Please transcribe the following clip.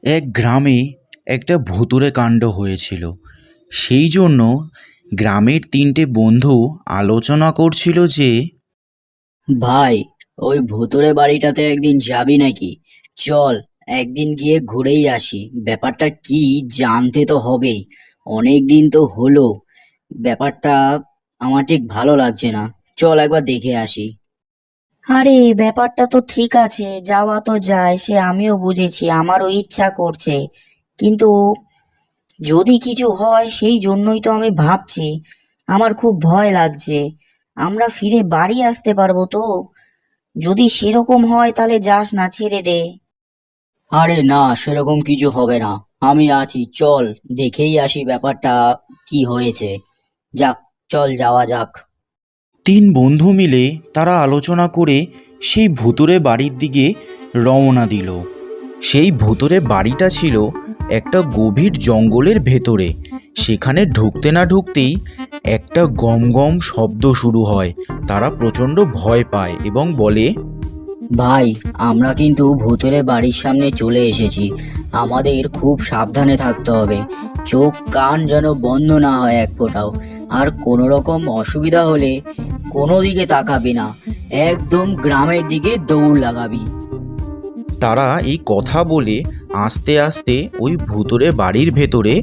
এক গ্রামে একটা ভুতুড়ে কাণ্ড হয়েছিল। সেই জন্য গ্রামের তিনটে বন্ধু আলোচনা করছিল যে ভাই, ওই ভুতুড়ে বাড়িটাতে একদিন যাবি নাকি? চল, একদিন গিয়ে ঘুরেই আসি। ব্যাপারটা কি জানতে তো হবেই। অনেক দিন তো হলো। ব্যাপারটা আমার ঠিক ভালো লাগছে না। চল একবার দেখে আসি। আরে, ব্যাপারটা তো ঠিক আছে, যাওয়া তো যায়, সে আমিও বুঝেছি, আমারও ইচ্ছা করছে। কিন্তু যদি কিছু হয় সেই জন্যই তো আমি ভাবছি। আমার খুব ভয় লাগছে। আমরা ফিরে বাড়ি আসতে পারবো তো? যদি সেরকম হয় তাহলে যাস না, ছেড়ে দে। আরে না, সেরকম কিছু হবে না। আমি আছি, চল দেখেই আসি ব্যাপারটা কি হয়েছে। যাক, চল যাওয়া যাক। তিন বন্ধু মিলে তারা আলোচনা করে সেই ভুতুড়ে বাড়ির দিকে রওনা দিল। সেই ভুতুড়ে বাড়িটা ছিল একটা গভীর জঙ্গলের ভেতরে। সেখানে ঢুকতে না ঢুকতেই একটা গম গম শব্দ শুরু হয়। তারা প্রচণ্ড ভয় পায় এবং বলে, ভাই, আমরা কিন্তু ভূতের বাড়ির সামনে চলে এসেছি। আমাদের খুব সাবধানে থাকতে হবে। চোখ কান যেন বন্ধ না হয় এক ফোঁটাও। আর কোনো রকম অসুবিধা হলে কোনো দিকে তাকাবি না, একদম গ্রামের দিকে দৌড় লাগাবি। তারা এই কথা বলে আস্তে আস্তে ওই ভুতুড়ে বাড়ির ভেতরে